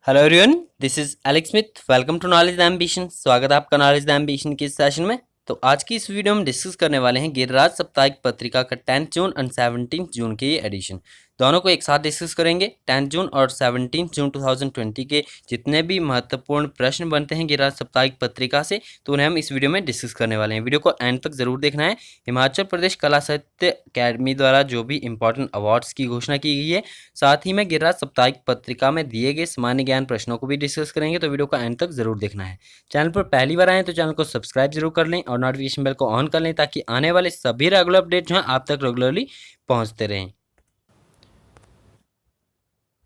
Hello everyone, this is Alex Smith. Welcome to knowledge the ambition. स्वागत है आपका knowledge the ambition के इस सेशन में। तो आज की इस वीडियो में डिस्कस करने वाले हैं गिरिराज साप्ताहिक पत्रिका का 10 जून और 17 जून के ये एडिशन। दोनों को एक साथ डिस्कस करेंगे। 10 जून और 17 जून 2020 के जितने भी महत्वपूर्ण प्रश्न बनते हैं गिरिराज साप्ताहिक पत्रिका से, तो उन्हें हम इस वीडियो में डिस्कस करने वाले हैं। वीडियो को एंड तक जरूर देखना है। हिमाचल प्रदेश कला साहित्य अकेडमी द्वारा जो भी इंपॉर्टेंट अवार्ड्स की घोषणा की गई है, साथ ही में गिरिराज साप्ताहिक पत्रिका में दिए गए सामान्य ज्ञान प्रश्नों को भी डिस्कस करेंगे, तो वीडियो को एंड तक जरूर देखना है। चैनल पर पहली बार आए तो चैनल को सब्सक्राइब जरूर कर लें और नोटिफिकेशन बेल को ऑन कर लें, ताकि आने वाले सभी रेगुलर अपडेट जो हैं आप तक रेगुलरली पहुंचते रहें।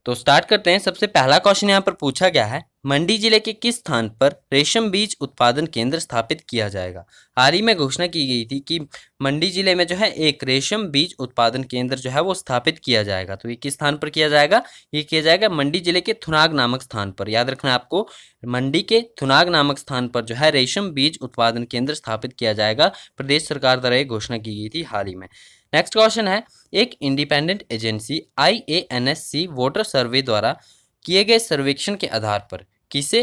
तो स्टार्ट करते हैं। सबसे पहला क्वेश्चन यहाँ पर पूछा गया है, मंडी जिले के किस स्थान पर रेशम बीज उत्पादन केंद्र स्थापित किया जाएगा। हाल ही में घोषणा की गई थी कि मंडी जिले में जो है एक रेशम बीज उत्पादन केंद्र जो है वो स्थापित किया जाएगा। तो ये किस स्थान पर किया जाएगा? ये किया जाएगा मंडी जिले के थुनाग नामक स्थान पर। याद रखना आपको, मंडी के थुनाग नामक स्थान पर जो है रेशम बीज उत्पादन केंद्र स्थापित किया जाएगा। प्रदेश सरकार द्वारा ये घोषणा की गई थी हाल ही में। नेक्स्ट क्वेश्चन है, एक इंडिपेंडेंट एजेंसी IANSC वोटर सर्वे द्वारा किए गए सर्वेक्षण के आधार पर किसे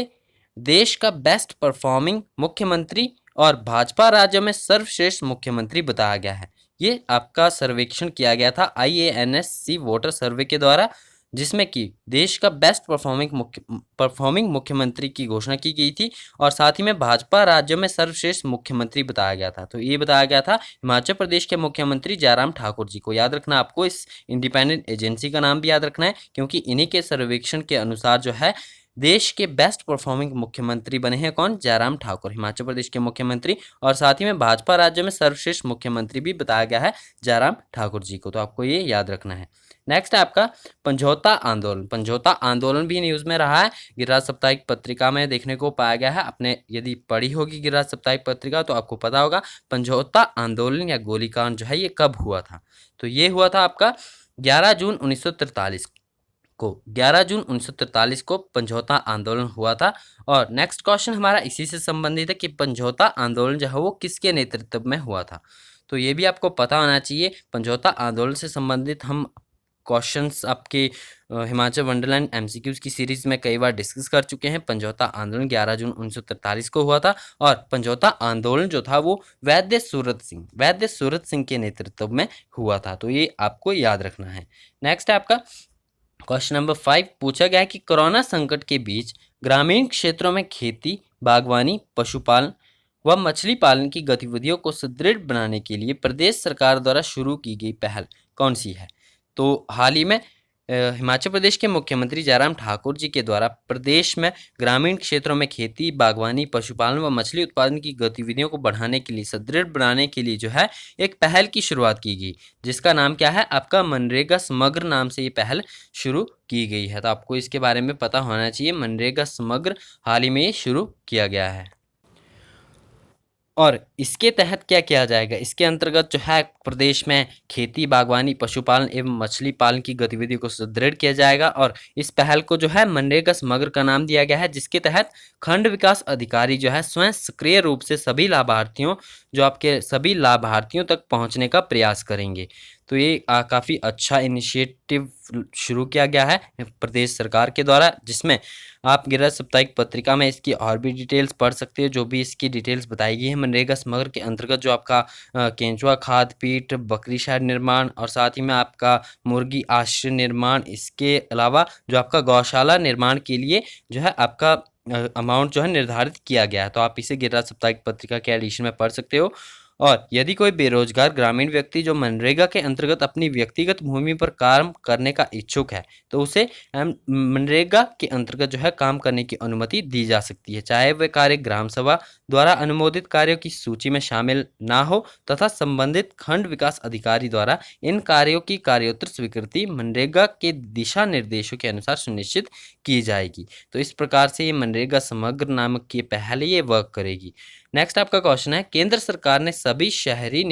देश का बेस्ट परफॉर्मिंग मुख्यमंत्री और भाजपा राज्यों में सर्वश्रेष्ठ मुख्यमंत्री बताया गया है। ये आपका सर्वेक्षण किया गया था IANSC वोटर सर्वे के द्वारा, जिसमें कि देश का बेस्ट परफॉर्मिंग मुख्यमंत्री की घोषणा की गई थी और साथ ही में भाजपा राज्यों में सर्वश्रेष्ठ मुख्यमंत्री बताया गया था। तो ये बताया गया था हिमाचल प्रदेश के मुख्यमंत्री जयराम ठाकुर जी को। याद रखना आपको, इस इंडिपेंडेंट एजेंसी का नाम भी याद रखना है, क्योंकि इन्हीं के सर्वेक्षण के अनुसार जो है देश के बेस्ट परफॉर्मिंग मुख्यमंत्री बने हैं कौन? जयराम ठाकुर, हिमाचल प्रदेश के मुख्यमंत्री। और साथ ही में भाजपा राज्य में सर्वश्रेष्ठ मुख्यमंत्री भी बताया गया है जयराम ठाकुर जी को। तो आपको ये याद रखना है। नेक्स्ट है आपका समझौता आंदोलन। समझौता आंदोलन भी न्यूज़ में रहा है, गिरिराज साप्ताहिक पत्रिका में देखने को पाया गया है। आपने यदि पढ़ी होगी गिरिराज साप्ताहिक पत्रिका तो आपको पता होगा समझौता आंदोलन या गोलीकांड जो है ये कब हुआ था। तो ये हुआ था आपका 11 जून 1943 को। 11 जून 1943 को समझौता आंदोलन हुआ था। और नेक्स्ट क्वेश्चन हमारा इसी से संबंधित है कि समझौता आंदोलन जो है वो किसके नेतृत्व में हुआ था। तो ये भी आपको पता होना चाहिए। समझौता आंदोलन से संबंधित हम क्वेश्चंस आपके हिमाचल वंडरलैंड MCQs की सीरीज में कई बार डिस्कस कर चुके हैं। समझौता आंदोलन 11 जून 1943 को हुआ था और समझौता आंदोलन जो था वो वैद्य सूरत सिंह के नेतृत्व में हुआ था। तो ये आपको याद रखना है। नेक्स्ट है आपका क्वेश्चन नंबर 5। पूछा गया है कि कोरोना संकट के बीच ग्रामीण क्षेत्रों में खेती, बागवानी, पशुपालन व मछली पालन की गतिविधियों को सुदृढ़ बनाने के लिए प्रदेश सरकार द्वारा शुरू की गई पहल कौन सी है। तो हाल ही में हिमाचल प्रदेश के मुख्यमंत्री जयराम ठाकुर जी के द्वारा प्रदेश में ग्रामीण क्षेत्रों में खेती, बागवानी, पशुपालन व मछली उत्पादन की गतिविधियों को बढ़ाने के लिए, सुदृढ़ बनाने के लिए जो है एक पहल की शुरुआत की गई, जिसका नाम क्या है आपका? मनरेगा समग्र नाम से ये पहल शुरू की गई है। तो आपको इसके बारे में पता होना चाहिए। मनरेगा समग्र हाल ही में ये शुरू किया गया है। और इसके तहत क्या किया जाएगा? इसके अंतर्गत जो है प्रदेश में खेती, बागवानी, पशुपालन एवं मछली पालन की गतिविधि को सुदृढ़ किया जाएगा। और इस पहल को जो है मनरेगा समग्र का नाम दिया गया है, जिसके तहत खंड विकास अधिकारी जो है स्वयं सक्रिय रूप से सभी लाभार्थियों तक पहुंचने का प्रयास करेंगे। तो ये काफ़ी अच्छा इनिशिएटिव शुरू किया गया है प्रदेश सरकार के द्वारा, जिसमें आप गिरिराज साप्ताहिक पत्रिका में इसकी और भी डिटेल्स पढ़ सकते हो। जो भी इसकी डिटेल्स बताई गई है मनरेगा समग्र के अंतर्गत, जो आपका केंचुआ खाद पीट, बकरी शहर निर्माण और साथ ही में आपका मुर्गी आश्रय निर्माण, इसके अलावा जो आपका गौशाला निर्माण के लिए जो है आपका अमाउंट जो है निर्धारित किया गया है। तो आप इसे गिरिराज साप्ताहिक पत्रिका के एडिशन में पढ़ सकते हो। और यदि कोई बेरोजगार ग्रामीण व्यक्ति जो मनरेगा के अंतर्गत अपनी व्यक्तिगत भूमि पर काम करने का इच्छुक है, तो उसे मनरेगा के अंतर्गत जो है काम करने की अनुमति दी जा सकती है, चाहे वह कार्य ग्राम सभा द्वारा अनुमोदित कार्यों की सूची में शामिल ना हो तथा संबंधित खंड विकास अधिकारी द्वारा इन कार्यों की कार्योत्तर स्वीकृति मनरेगा के दिशा निर्देशों के अनुसार सुनिश्चित की जाएगी। तो इस प्रकार से ये मनरेगा समग्र नामक की पहल ये वर्क करेगी। नेक्स्ट आपका क्वेश्चन है, केंद्र सरकार ने सभी शहरी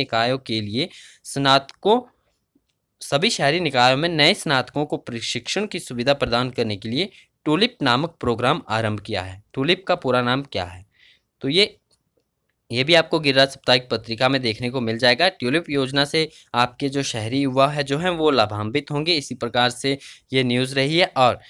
निकायों में नए स्नातकों को प्रशिक्षण की सुविधा प्रदान करने के लिए टूलिप नामक प्रोग्राम आरंभ किया है। टूलिप का पूरा नाम क्या है? तो ये भी आपको गिरिराज साप्ताहिक पत्रिका में देखने को मिल जाएगा। ट्यूलिप योजना से आपके जो शहरी युवा है जो हैं वो लाभान्वित होंगे। इसी प्रकार से ये न्यूज़ रही है। और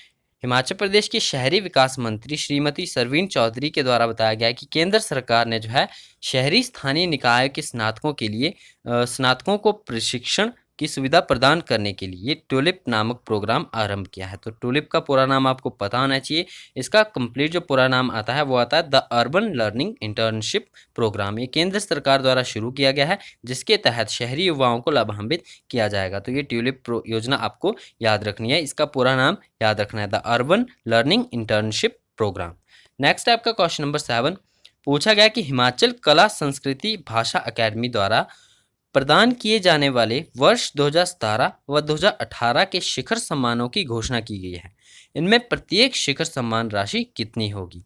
हिमाचल प्रदेश की शहरी विकास मंत्री श्रीमती सरवीण चौधरी के द्वारा बताया गया है कि केंद्र सरकार ने जो है शहरी स्थानीय निकाय के स्नातकों के लिए स्नातकों को प्रशिक्षण की सुविधा प्रदान करने के लिए टूलिप नामक प्रोग्राम आरंभ किया है। तो टूलिप का पूरा नाम आपको पता होना चाहिए। इसका कंप्लीट जो पूरा नाम आता है वो आता है the urban learning internship programme. ये केंद्र सरकार द्वारा शुरू किया गया है, जिसके तहत शहरी युवाओं को लाभान्वित किया जाएगा। तो ये ट्यूलिप योजना आपको याद रखनी है, इसका पूरा नाम याद रखना है, the urban learning internship programme. Next है आपका क्वेश्चन नंबर 7। पूछा गया कि हिमाचल कला संस्कृति भाषा अकेडमी द्वारा प्रदान किए जाने वाले वर्ष 2017 व 2018 के शिखर सम्मानों की घोषणा की गई है। इनमें प्रत्येक शिखर सम्मान राशि कितनी होगी?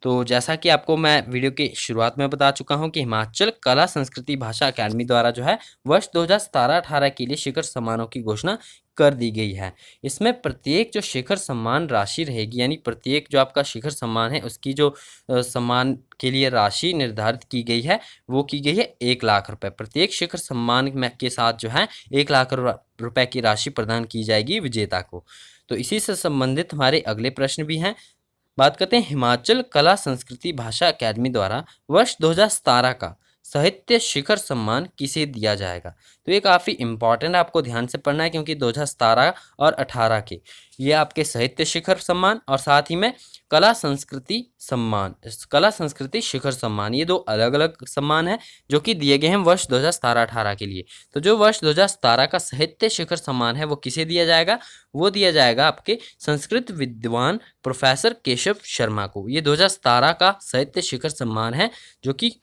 तो जैसा कि आपको मैं वीडियो की शुरुआत में बता चुका हूं कि हिमाचल कला संस्कृति भाषा अकादमी द्वारा जो है वर्ष 2017-18 के लिए शिखर सम्मानों की घोषणा कर दी गई है। इसमें प्रत्येक जो शिखर सम्मान राशि रहेगी, यानी प्रत्येक जो आपका शिखर सम्मान है उसकी जो सम्मान के लिए राशि निर्धारित की गई है वो की गई है 1 लाख रुपए। प्रत्येक शिखर सम्मान के साथ जो है 1 लाख रुपए की राशि प्रदान की जाएगी विजेता को। तो इसी से संबंधित हमारे अगले प्रश्न भी हैं। बात करते हैं हिमाचल कला संस्कृति भाषा अकादमी द्वारा वर्ष 2017 का साहित्य शिखर सम्मान किसे दिया जाएगा? तो ये काफ़ी इंपॉर्टेंट आपको ध्यान से पढ़ना है, क्योंकि 2017 और 18 के ये आपके साहित्य शिखर सम्मान और साथ ही में कला संस्कृति सम्मान, कला संस्कृति शिखर सम्मान, ये दो अलग अलग सम्मान हैं जो कि दिए गए हैं वर्ष 2017-18 के लिए। तो जो वर्ष 2017 का साहित्य शिखर सम्मान है वो किसे दिया जाएगा? वो दिया जाएगा आपके संस्कृत विद्वान प्रोफेसर केशव शर्मा को। ये 2017 का साहित्य शिखर सम्मान है जो कि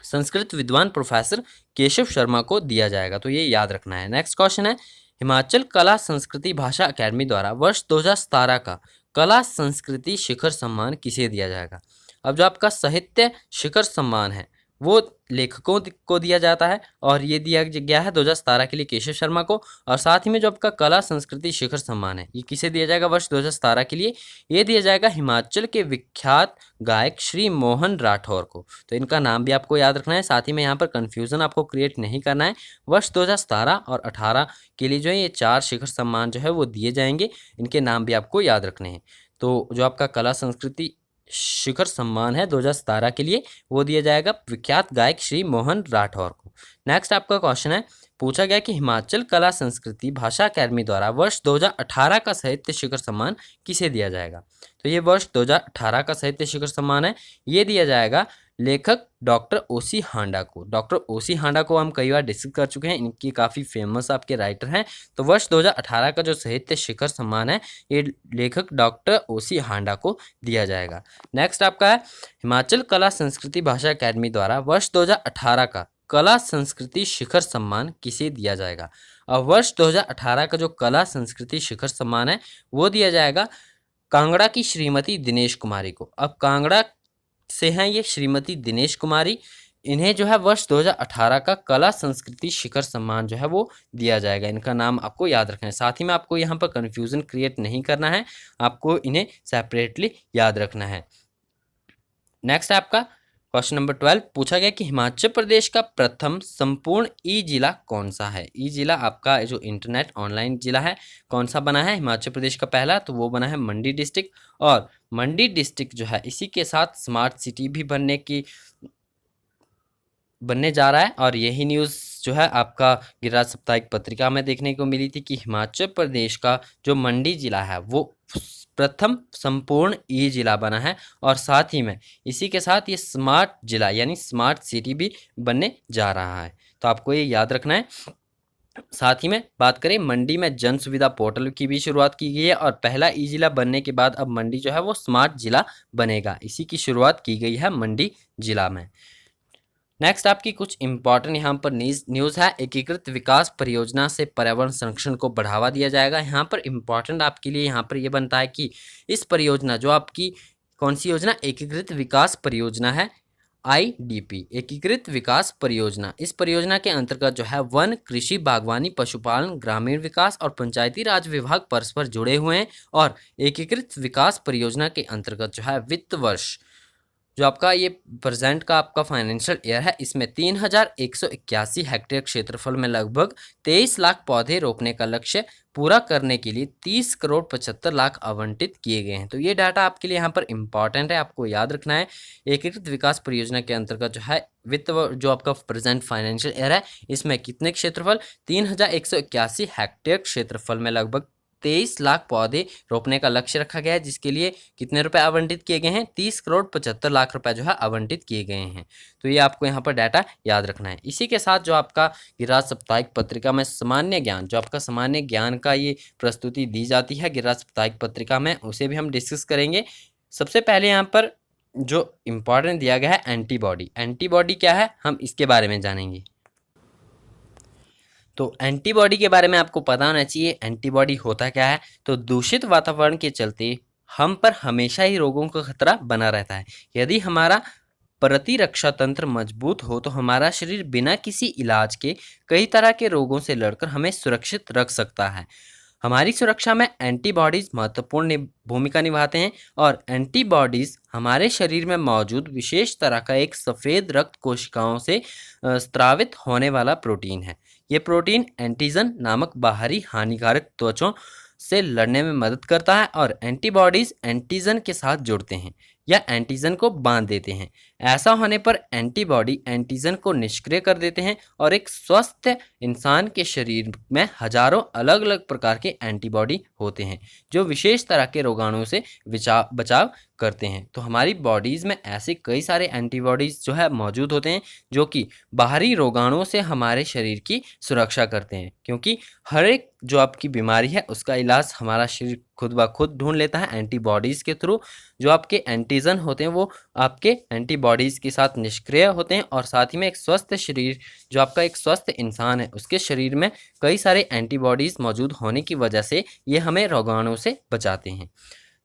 संस्कृत विद्वान प्रोफेसर केशव शर्मा को दिया जाएगा। तो ये याद रखना है। नेक्स्ट क्वेश्चन है हिमाचल कला संस्कृति भाषा अकादमी द्वारा वर्ष 2017 का कला संस्कृति शिखर सम्मान किसे दिया जाएगा? अब जो आपका साहित्य शिखर सम्मान है वो लेखकों को दिया जाता है और ये दिया गया है 2017 के लिए केशव शर्मा को। और साथ ही में जो आपका कला संस्कृति शिखर सम्मान है ये किसे दिया जाएगा वर्ष 2017 के लिए? ये दिया जाएगा हिमाचल के विख्यात गायक श्री मोहन राठौर को। तो इनका नाम भी आपको याद रखना है। साथ ही में यहाँ पर कन्फ्यूज़न आपको क्रिएट नहीं करना है। वर्ष 2017 और 18 के लिए जो है ये 4 शिखर सम्मान जो है वो दिए जाएंगे, इनके नाम भी आपको याद रखने हैं। तो जो आपका कला संस्कृति शिखर सम्मान है 2017 के लिए वो दिया जाएगा विख्यात गायक श्री मोहन राठौर को। नेक्स्ट आपका क्वेश्चन है, पूछा गया कि हिमाचल कला संस्कृति भाषा अकादमी द्वारा वर्ष 2018 का साहित्य शिखर सम्मान किसे दिया जाएगा? तो ये वर्ष 2018 का साहित्य शिखर सम्मान है, ये दिया जाएगा लेखक डॉक्टर ओसी हांडा को। डॉक्टर ओसी हांडा को हम कई बार डिस्कस कर चुके हैं, इनकी काफ़ी फेमस आपके राइटर हैं। तो वर्ष 2018 का जो साहित्य शिखर सम्मान है ये लेखक डॉक्टर ओसी हांडा को दिया जाएगा। नेक्स्ट आपका है हिमाचल कला संस्कृति भाषा अकादमी द्वारा वर्ष 2018 का कला संस्कृति शिखर सम्मान किसे दिया जाएगा? अब वर्ष 2018 का जो कला संस्कृति शिखर सम्मान है वो दिया जाएगा कांगड़ा की श्रीमती दिनेश कुमारी को। अब कांगड़ा से हैं ये श्रीमती दिनेश कुमारी, इन्हें जो है वर्ष 2018 का कला संस्कृति शिखर सम्मान जो है वो दिया जाएगा। इनका नाम आपको याद रखना है। साथ ही में आपको यहाँ पर कन्फ्यूज़न क्रिएट नहीं करना है, आपको इन्हें सेपरेटली याद रखना है। नेक्स्ट आपका क्वेश्चन नंबर 12 पूछा गया कि हिमाचल प्रदेश का प्रथम संपूर्ण ई जिला कौन सा है? ई जिला आपका जो इंटरनेट ऑनलाइन जिला है कौन सा बना है हिमाचल प्रदेश का पहला? तो वो बना है मंडी डिस्ट्रिक्ट। और मंडी डिस्ट्रिक्ट जो है इसी के साथ स्मार्ट सिटी भी बनने जा रहा है। और यही न्यूज़ जो है आपका गिरिराज साप्ताहिक पत्रिका में देखने को मिली थी कि हिमाचल प्रदेश का जो मंडी जिला है वो प्रथम संपूर्ण ई जिला बना है। और साथ ही में इसी के साथ ये स्मार्ट जिला यानी स्मार्ट सिटी भी बनने जा रहा है। तो आपको ये याद रखना है। साथ ही में बात करें मंडी में जन सुविधा पोर्टल की भी शुरुआत की गई है और पहला ई जिला बनने के बाद अब मंडी जो है वो स्मार्ट जिला बनेगा, इसी की शुरुआत की गई है मंडी जिला में। नेक्स्ट आपकी कुछ इंपॉर्टेंट यहाँ पर न्यूज़ है। एकीकृत विकास परियोजना से पर्यावरण संरक्षण को बढ़ावा दिया जाएगा। यहाँ पर इंपॉर्टेंट आपके लिए यहाँ पर ये बनता है कि इस परियोजना जो आपकी कौन सी योजना एकीकृत विकास परियोजना है IDP एकीकृत विकास परियोजना। इस परियोजना के अंतर्गत जो है वन कृषि बागवानी पशुपालन ग्रामीण विकास और पंचायती राज विभाग परस्पर जुड़े हुए हैं। और एकीकृत विकास परियोजना के अंतर्गत जो है वित्त वर्ष जो आपका ये प्रेजेंट का आपका फाइनेंशियल ईयर है, इसमें 3,181 हेक्टेयर क्षेत्रफल में लगभग 23 लाख पौधे रोपने का लक्ष्य पूरा करने के लिए 30 करोड़ 75 लाख आवंटित किए गए हैं। तो ये डाटा आपके लिए यहाँ पर इंपॉर्टेंट है, आपको याद रखना है। एकीकृत विकास परियोजना के अंतर्गत जो है जो आपका प्रेजेंट फाइनेंशियल ईयर है, इसमें कितने क्षेत्रफल 3,181 हेक्टेयर क्षेत्रफल में लगभग 23 लाख पौधे रोपने का लक्ष्य रखा गया है, जिसके लिए कितने रुपए आवंटित किए गए हैं, 30 करोड़ 75 लाख रुपए जो है आवंटित किए गए हैं। तो ये आपको यहाँ पर डाटा याद रखना है। इसी के साथ जो आपका गिरिराज साप्ताहिक पत्रिका में सामान्य ज्ञान, जो आपका सामान्य ज्ञान का ये प्रस्तुति दी जाती है गिरिराज साप्ताहिक पत्रिका में, उसे भी हम डिस्कस करेंगे। सबसे पहले यहाँ पर जो इम्पोर्टेंट दिया गया है एंटीबॉडी। एंटीबॉडी क्या है, हम इसके बारे में जानेंगे। तो एंटीबॉडी के बारे में आपको पता होना चाहिए। एंटीबॉडी होता क्या है, तो दूषित वातावरण के चलते हम पर हमेशा ही रोगों का खतरा बना रहता है। यदि हमारा प्रतिरक्षा तंत्र मजबूत हो तो हमारा शरीर बिना किसी इलाज के कई तरह के रोगों से लड़कर हमें सुरक्षित रख सकता है। हमारी सुरक्षा में एंटीबॉडीज महत्वपूर्ण भूमिका निभाते हैं, और एंटीबॉडीज हमारे शरीर में मौजूद विशेष तरह का एक सफ़ेद रक्त कोशिकाओं से स्रावित होने वाला प्रोटीन है। ये प्रोटीन एंटीजन नामक बाहरी हानिकारक त्वचों से लड़ने में मदद करता है, और एंटीबॉडीज एंटीजन के साथ जुड़ते हैं या एंटीजन को बांध देते हैं। ऐसा होने पर एंटीबॉडी एंटीजन को निष्क्रिय कर देते हैं, और एक स्वस्थ इंसान के शरीर में हजारों अलग अलग प्रकार के एंटीबॉडी होते हैं जो विशेष तरह के रोगाणुओं से बचाव करते हैं। तो हमारी बॉडीज़ में ऐसे कई सारे एंटीबॉडीज़ जो है मौजूद होते हैं जो कि बाहरी रोगाणुओं से हमारे शरीर की सुरक्षा करते हैं, क्योंकि हर एक जो आपकी बीमारी है उसका इलाज हमारा शरीर खुद ब खुद ढूंढ लेता है एंटीबॉडीज़ के थ्रू। जो आपके एंटीजन होते हैं वो आपके एंटीबॉडीज़ के साथ निष्क्रिय होते हैं, और साथ ही में एक स्वस्थ शरीर, जो आपका एक स्वस्थ इंसान है, उसके शरीर में कई सारे एंटीबॉडीज़ मौजूद होने की वजह से ये हमें रोगाणुओं से बचाते हैं।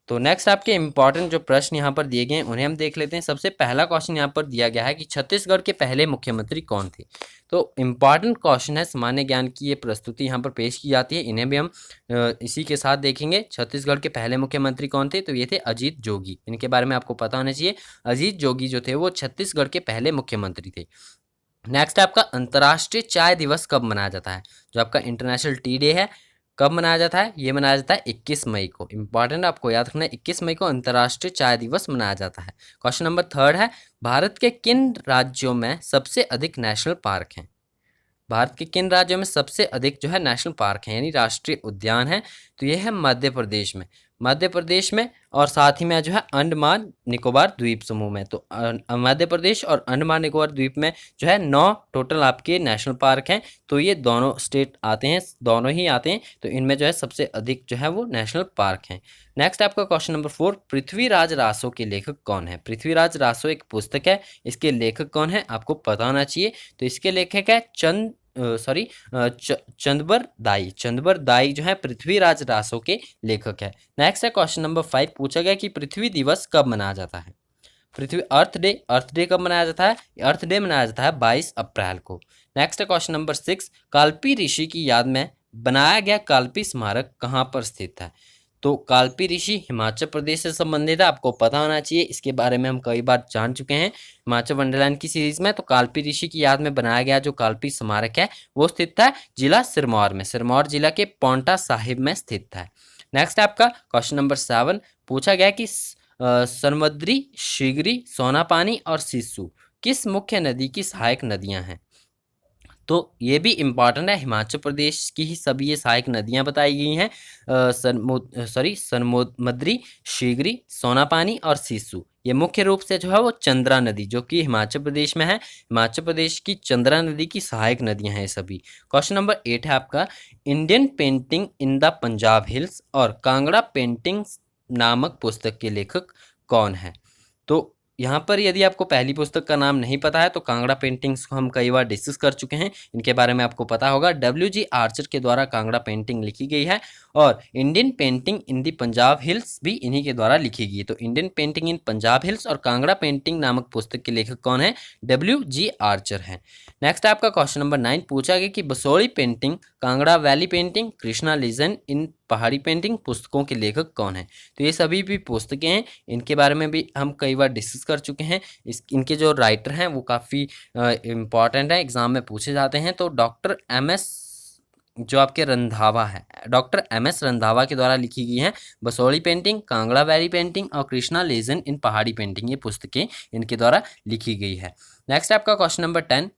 तो नेक्स्ट आपके इंपॉर्टेंट जो प्रश्न यहाँ पर दिए गए हैं उन्हें हम देख लेते हैं। सबसे पहला क्वेश्चन यहाँ पर दिया गया है कि छत्तीसगढ़ के पहले मुख्यमंत्री कौन थे। तो इम्पॉर्टेंट क्वेश्चन है, सामान्य ज्ञान की ये प्रस्तुति यहाँ पर पेश की जाती है, इन्हें भी हम इसी के साथ देखेंगे। छत्तीसगढ़ के पहले मुख्यमंत्री कौन थे, तो ये थे अजीत जोगी। इनके बारे में आपको पता होना चाहिए। अजीत जोगी जो थे वो छत्तीसगढ़ के पहले मुख्यमंत्री थे। नेक्स्ट आपका अंतर्राष्ट्रीय चाय दिवस कब मनाया जाता है। जो आपका इंटरनेशनल टी डे है, कब मनाया जाता है, ये मनाया जाता है 21 मई को। इंपॉर्टेंट आपको याद रखना है, 21 मई को अंतर्राष्ट्रीय चाय दिवस मनाया जाता है। क्वेश्चन नंबर 3 है, भारत के किन राज्यों में सबसे अधिक नेशनल पार्क हैं। भारत के किन राज्यों में सबसे अधिक जो है नेशनल पार्क है यानी राष्ट्रीय उद्यान है, तो ये है मध्य प्रदेश में। मध्य प्रदेश में और साथ ही में जो है अंडमान निकोबार द्वीप समूह में। तो मध्य प्रदेश और अंडमान निकोबार द्वीप में जो है 9 टोटल आपके नेशनल पार्क हैं। तो ये दोनों स्टेट आते हैं, दोनों ही आते हैं, तो इनमें जो है सबसे अधिक जो है वो नेशनल पार्क हैं। नेक्स्ट आपका क्वेश्चन नंबर 4, पृथ्वीराज रासो के लेखक कौन है। पृथ्वीराज रासो एक पुस्तक है, इसके लेखक कौन है आपको पता होना चाहिए। तो इसके लेखक है चंदबर दाई। चंदबर दाई जो है पृथ्वीराज रासो के लेखक है। नेक्स्ट है क्वेश्चन नंबर 5, पूछा गया कि पृथ्वी दिवस कब मनाया जाता है। पृथ्वी अर्थ डे कब मनाया जाता है। अर्थ डे मनाया जाता है 22 अप्रैल को। नेक्स्ट है क्वेश्चन नंबर 6, कालपी ऋषि की याद में बनाया गया कालपी स्मारक कहाँ पर स्थित है। तो कालपी ऋषि हिमाचल प्रदेश से संबंधित है, आपको पता होना चाहिए। इसके बारे में हम कई बार जान चुके हैं हिमाचल वंडरलैंड की सीरीज में। तो कालपी ऋषि की याद में बनाया गया जो कालपी स्मारक है वो स्थित है जिला सिरमौर में। सिरमौर जिला के पौंटा साहिब में स्थित है। नेक्स्ट आपका क्वेश्चन नंबर 7, पूछा गया कि सोनमद्री, शिगरी, सोनापानी और सिस्सू किस मुख्य नदी की सहायक नदियां हैं। तो ये भी इम्पॉर्टेंट है, हिमाचल प्रदेश की ही सभी ये सहायक नदियाँ बताई गई हैं। सोनमद्री, शिगरी, सोनापानी और सिस्सू। ये मुख्य रूप से जो है वो चंद्रा नदी जो कि हिमाचल प्रदेश में है, हिमाचल प्रदेश की चंद्रा नदी की सहायक नदियाँ हैं सभी। क्वेश्चन नंबर 8 है आपका, Indian painting in the Punjab hills और कांगड़ा पेंटिंग्स नामक पुस्तक के लेखक कौन है। तो यहाँ पर यदि आपको पहली पुस्तक का नाम नहीं पता है तो कांगड़ा पेंटिंग्स को हम कई बार डिस्कस कर चुके हैं, इनके बारे में आपको पता होगा। WG आर्चर के द्वारा कांगड़ा पेंटिंग लिखी गई है, और Indian painting in the Punjab hills भी इन्हीं के द्वारा लिखी गई है। तो Indian painting in Punjab hills और कांगड़ा पेंटिंग नामक पुस्तक के लेखक कौन है? W.G. आर्चर हैं। नेक्स्ट आपका क्वेश्चन नंबर 9 पूछा गया कि Basohli painting, Kangra valley painting, Krishna legend in Pahari painting पुस्तकों के लेखक कौन है? तो ये सभी भी पुस्तकें हैं, इनके बारे में भी हम कई बार डिस्कस कर चुके हैं। इनके जो राइटर हैं वो काफ़ी इम्पॉर्टेंट है, एग्जाम में पूछे जाते हैं। तो डॉक्टर M.S. जो आपके रंधावा है, डॉक्टर M.S. रंधावा के द्वारा लिखी गई है Basoli painting, Kangra valley painting और Krishna legend in Pahari painting, ये पुस्तकें इनके द्वारा लिखी गई है। नेक्स्ट आपका क्वेश्चन नंबर 10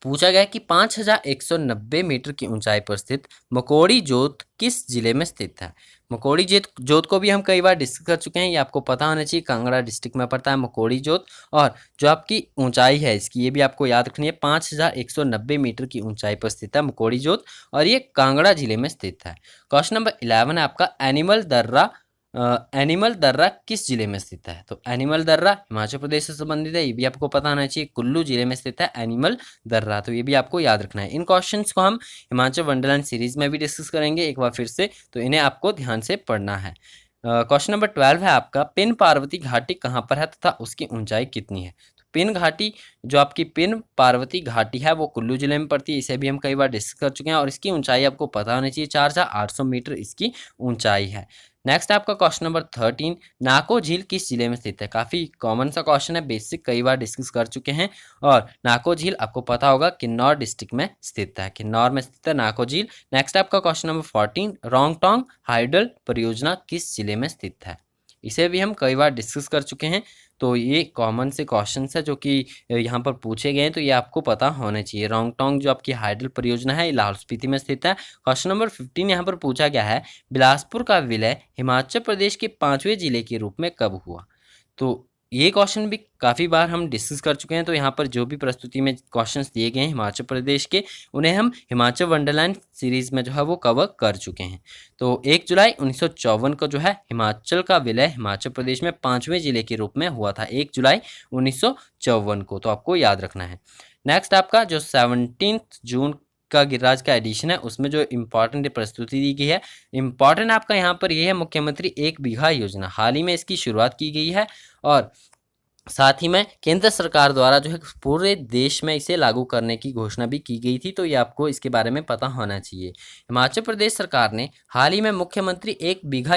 पूछा गया कि 5190 मीटर की ऊंचाई पर स्थित मकोड़ी जोत किस जिले में स्थित है? मकोड़ी जोत को भी हम कई बार डिस्कस कर चुके हैं, ये आपको पता होना चाहिए, कांगड़ा डिस्ट्रिक्ट में पड़ता है मकोड़ी जोत। और जो आपकी ऊंचाई है इसकी, ये भी आपको याद रखनी है, 5190 मीटर की ऊंचाई पर स्थित है मकोड़ी जोत और ये कांगड़ा जिले में स्थित है। क्वेश्चन नंबर 11 है आपका एनिमल दर्रा किस जिले में स्थित है? तो एनिमल दर्रा हिमाचल प्रदेश से संबंधित है, ये भी आपको पता होना चाहिए, कुल्लू जिले में स्थित है एनिमल दर्रा। तो ये भी आपको याद रखना है। इन क्वेश्चंस को हम हिमाचल वंडरलैंड सीरीज में भी डिस्कस करेंगे एक बार फिर से, तो इन्हें आपको ध्यान से पढ़ना है। क्वेश्चन नंबर 12 है आपका पिन पार्वती घाटी कहाँ पर है तथा उसकी ऊंचाई कितनी है? तो पिन घाटी, जो आपकी पिन पार्वती घाटी है वो कुल्लू जिले में पड़ती है, इसे भी हम कई बार डिस्कस कर चुके हैं और इसकी ऊंचाई आपको पता होनी चाहिए, 4800 मीटर इसकी ऊंचाई है। नेक्स्ट आपका क्वेश्चन नंबर 13 नाको झील किस जिले में स्थित है? काफ़ी कॉमन सा क्वेश्चन है, बेसिक कई बार डिस्कस कर चुके हैं। और नाको झील आपको पता होगा किन्नौर डिस्ट्रिक्ट में स्थित है, किन्नौर में स्थित है नाको झील। नेक्स्ट आपका क्वेश्चन नंबर 14 रोंगटोंग हाइडल परियोजना किस जिले में स्थित है? इसे भी हम कई बार डिस्कस कर चुके हैं। तो ये कॉमन से क्वेश्चन है जो कि यहाँ पर पूछे गए हैं, तो ये आपको पता होना चाहिए। रोंगटोंग जो आपकी हाइडल परियोजना है ये लाहौल स्पीति में स्थित है। क्वेश्चन नंबर 15 यहाँ पर पूछा गया है बिलासपुर का विलय हिमाचल प्रदेश के 5वें जिले के रूप में कब हुआ? तो ये क्वेश्चन भी काफ़ी बार हम डिस्कस कर चुके हैं। तो यहाँ पर जो भी प्रस्तुति में क्वेश्चंस दिए गए हैं हिमाचल प्रदेश के, उन्हें हम हिमाचल वंडरलैंड सीरीज़ में जो है वो कवर कर चुके हैं। तो 1 जुलाई 1954 को जो है हिमाचल का विलय हिमाचल प्रदेश में 5वें जिले के रूप में हुआ था, 1 जुलाई 1954 को, तो आपको याद रखना है। नेक्स्ट आपका जो 17 जून का गिरिराज का एडिशन है उसमें जो इम्पॉर्टेंट प्रस्तुति दी गई है, इम्पॉर्टेंट आपका यहाँ पर यह है मुख्यमंत्री 1 बीघा योजना, हाल ही में इसकी शुरुआत की गई है और साथ ही में केंद्र सरकार द्वारा जो है पूरे देश में इसे लागू करने की घोषणा भी की गई थी। तो ये आपको इसके बारे में पता होना चाहिए। हिमाचल प्रदेश सरकार ने हाल ही में मुख्यमंत्री 1 बीघा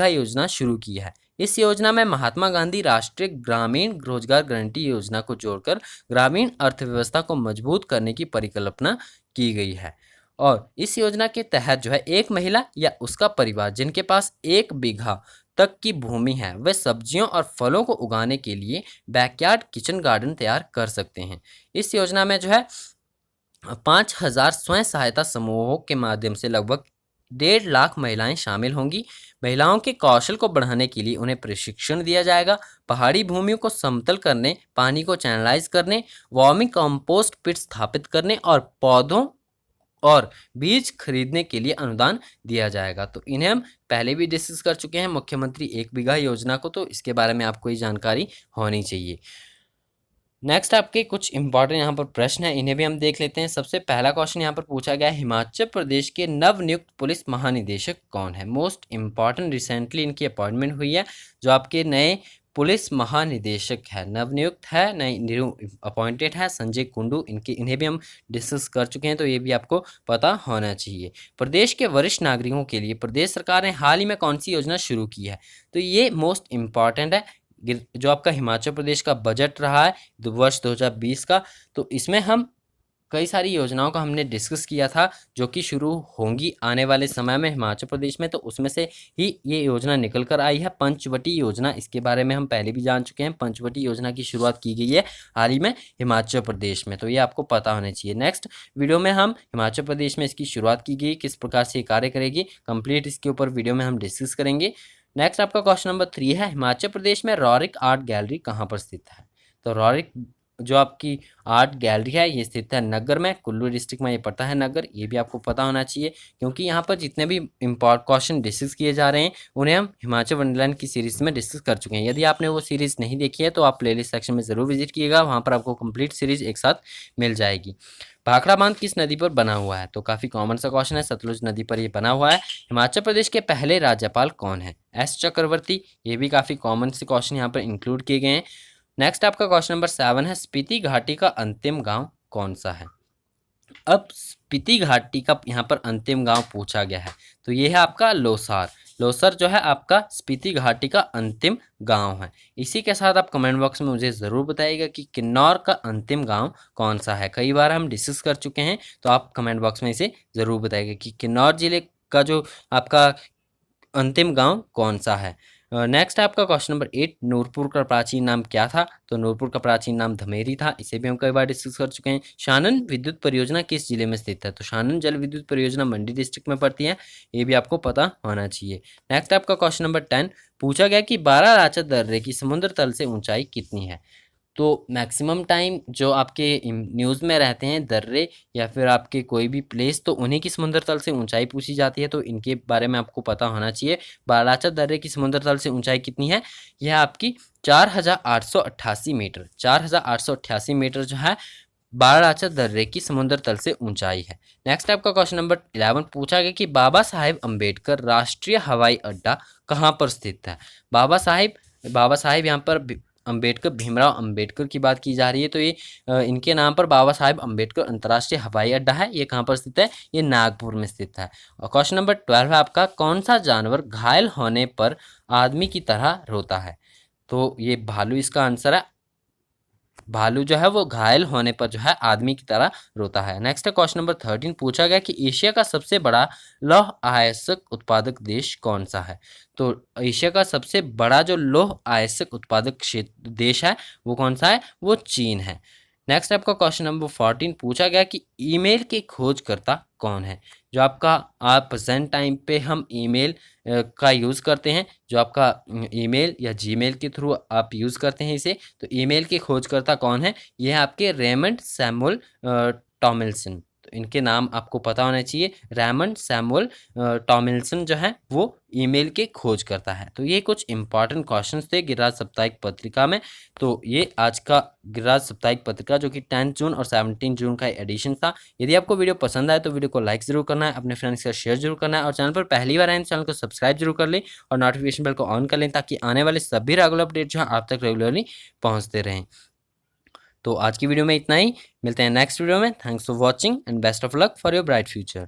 योजना शुरू की है। इस योजना में महात्मा गांधी राष्ट्रीय ग्रामीण रोजगार गारंटी योजना को जोड़कर ग्रामीण अर्थव्यवस्था को मजबूत करने की परिकल्पना की गई है। और इस योजना के तहत जो है एक महिला या उसका परिवार जिनके पास 1 बीघा तक की भूमि है वे सब्जियों और फलों को उगाने के लिए बैकयार्ड किचन गार्डन तैयार कर सकते हैं। इस योजना में जो है 5000 स्वयं सहायता समूहों के माध्यम से लगभग 1.5 लाख महिलाएं शामिल होंगी। महिलाओं के कौशल को बढ़ाने के लिए उन्हें प्रशिक्षण दिया जाएगा। पहाड़ी भूमियों को समतल करने, पानी को चैनलाइज करने, वार्मिंग कंपोस्ट पिट स्थापित करने और पौधों और बीज खरीदने के लिए अनुदान दिया जाएगा। तो इन्हें हम पहले भी डिस्कस कर चुके हैं मुख्यमंत्री 1 बीघा योजना को, तो इसके बारे में आपको ये जानकारी होनी चाहिए। नेक्स्ट आपके कुछ इंपॉर्टेंट यहाँ पर प्रश्न है, इन्हें भी हम देख लेते हैं। सबसे पहला क्वेश्चन यहाँ पर पूछा गया है हिमाचल प्रदेश के नवनियुक्त पुलिस महानिदेशक कौन है? मोस्ट इंपॉर्टेंट, रिसेंटली इनकी अपॉइंटमेंट हुई है। जो आपके नए पुलिस महानिदेशक है, नवनियुक्त है, नई न्यू अपॉइंटेड है, संजय कुंडू, इन्हें भी हम डिस्कस कर चुके हैं। तो ये भी आपको पता होना चाहिए। प्रदेश के वरिष्ठ नागरिकों के लिए प्रदेश सरकार ने हाल ही में कौन सी योजना शुरू की है? तो ये मोस्ट इम्पॉर्टेंट है। जो आपका हिमाचल प्रदेश का बजट रहा है वर्ष 2020 का, तो इसमें हम कई सारी योजनाओं का हमने डिस्कस किया था जो कि शुरू होंगी आने वाले समय में हिमाचल प्रदेश में। तो उसमें से ही ये योजना निकल कर आई है, पंचवटी योजना। इसके बारे में हम पहले भी जान चुके हैं। पंचवटी योजना की शुरुआत की गई है हाल ही में हिमाचल प्रदेश में, तो ये आपको पता होना चाहिए। नेक्स्ट वीडियो में हम हिमाचल प्रदेश में इसकी शुरुआत की गई, किस प्रकार से कार्य करेगी, कंप्लीट इसके ऊपर वीडियो में हम डिस्कस करेंगे। नेक्स्ट आपका क्वेश्चन नंबर 3 है हिमाचल प्रदेश में रॉरिक आर्ट गैलरी कहाँ पर स्थित है? तो रॉरिक जो आपकी आर्ट गैलरी है ये स्थित है नगर में, कुल्लू डिस्ट्रिक्ट में ये पड़ता है नगर। ये भी आपको पता होना चाहिए, क्योंकि यहाँ पर जितने भी इम्पोर्ट क्वेश्चन डिस्कस किए जा रहे हैं उन्हें हम हिमाचल वंडरलैंड की सीरीज़ में डिस्कस कर चुके हैं। यदि आपने वो सीरीज़ नहीं देखी है तो आप प्लेलिस्ट सेक्शन में ज़रूर विजिट कीजिएगा, वहाँ पर आपको कंप्लीट सीरीज़ एक साथ मिल जाएगी। भाखड़ा बांध किस नदी पर बना हुआ है? तो काफ़ी कॉमन सा क्वेश्चन है, सतलुज नदी पर ये बना हुआ है। हिमाचल प्रदेश के पहले राज्यपाल कौन है? एस चक्रवर्ती। ये भी काफ़ी कॉमन से क्वेश्चन यहाँ पर इंक्लूड किए गए हैं। नेक्स्ट आपका क्वेश्चन नंबर 7 है, स्पीति घाटी का अंतिम गांव कौन सा है? अब स्पीति घाटी का यहाँ पर अंतिम गांव पूछा गया है, तो ये है आपका लोसार। लोसर जो है आपका स्पीति घाटी का अंतिम गांव है। इसी के साथ आप कमेंट बॉक्स में मुझे ज़रूर बताइएगा कि किन्नौर का अंतिम गांव कौन सा है। कई बार हम डिस्कस कर चुके हैं, तो आप कमेंट बॉक्स में इसे ज़रूर बताइएगा कि किन्नौर जिले का जो आपका अंतिम गांव कौन सा है। नेक्स्ट है आपका क्वेश्चन नंबर 8, नूरपुर का प्राचीन नाम क्या था? तो नूरपुर का प्राचीन नाम धमेरी था। इसे भी हम कई बार डिस्कस कर चुके हैं। शानन विद्युत परियोजना किस जिले में स्थित है? तो शानन जल विद्युत परियोजना मंडी डिस्ट्रिक्ट में पड़ती है। ये भी आपको पता होना चाहिए। नेक्स्ट आपका क्वेश्चन नंबर 10, पूछा गया कि बारालाचा दर्रे की समुद्र तल से ऊंचाई कितनी है? तो मैक्सिमम टाइम जो आपके न्यूज़ में रहते हैं दर्रे या फिर आपके कोई भी प्लेस, तो उन्हीं की समुद्र तल से ऊंचाई पूछी जाती है, तो इनके बारे में आपको पता होना चाहिए। बारालाचा दर्रे की समुद्र तल से ऊंचाई कितनी है? यह आपकी 4888 मीटर। 4888 मीटर जो है बारालाचा दर्रे की समुद्र तल से ऊंचाई है। नेक्स्ट आपका क्वेश्चन नंबर 11, पूछा गया कि बाबा साहेब अम्बेडकर राष्ट्रीय हवाई अड्डा कहाँ पर स्थित है? बाबा साहेब यहाँ पर अम्बेडकर, भीमराव अम्बेडकर की बात की जा रही है, तो ये इनके नाम पर बाबा साहेब अम्बेडकर अंतर्राष्ट्रीय हवाई अड्डा है। ये कहाँ पर स्थित है? ये नागपुर में स्थित है। और क्वेश्चन नंबर 12 है आपका, कौन सा जानवर घायल होने पर आदमी की तरह रोता है? तो ये भालू इसका आंसर है। भालू जो है वो घायल होने पर जो है आदमी की तरह रोता है। नेक्स्ट है क्वेश्चन नंबर 13, पूछा गया कि एशिया का सबसे बड़ा लौह अयस्क उत्पादक देश कौन सा है? तो एशिया का सबसे बड़ा जो लौह अयस्क उत्पादक क्षेत्र देश है वो कौन सा है? वो चीन है। नेक्स्ट आपका क्वेश्चन नंबर 14, पूछा गया कि ईमेल के खोजकर्ता कौन है? जो आपका आप प्रेजेंट टाइम पे हम ईमेल का यूज़ करते हैं, जो आपका ईमेल या जीमेल के थ्रू आप यूज़ करते हैं इसे, तो ईमेल के खोजकर्ता कौन है? ये है आपके रेमंड सैमुअल टॉमिल्सन। तो इनके नाम आपको पता होना चाहिए। रेमंड सैमुअल टॉमिल्सन जो है वो ईमेल के खोज करता है। तो ये कुछ इंपॉर्टेंट क्वेश्चंस थे गिरिराज साप्ताहिक पत्रिका में। तो ये आज का गिरिराज साप्ताहिक पत्रिका जो कि 10 जून और 17 जून का एडिशन था। यदि आपको वीडियो पसंद आए तो वीडियो को लाइक जरूर करना है, अपने फ्रेंड्स के साथ शेयर जरूर करना है, और चैनल पर पहली बार आए तो चैनल को सब्सक्राइब जरूर कर लें और नोटिफिकेशन बेल को ऑन कर लें, ताकि आने वाले सभी रेगुलर अपडेट जो है आप तक रेगुलरली पहुँचते रहें। तो आज की वीडियो में इतना ही, मिलते हैं नेक्स्ट वीडियो में। Thanks for watching and best of luck for your bright future.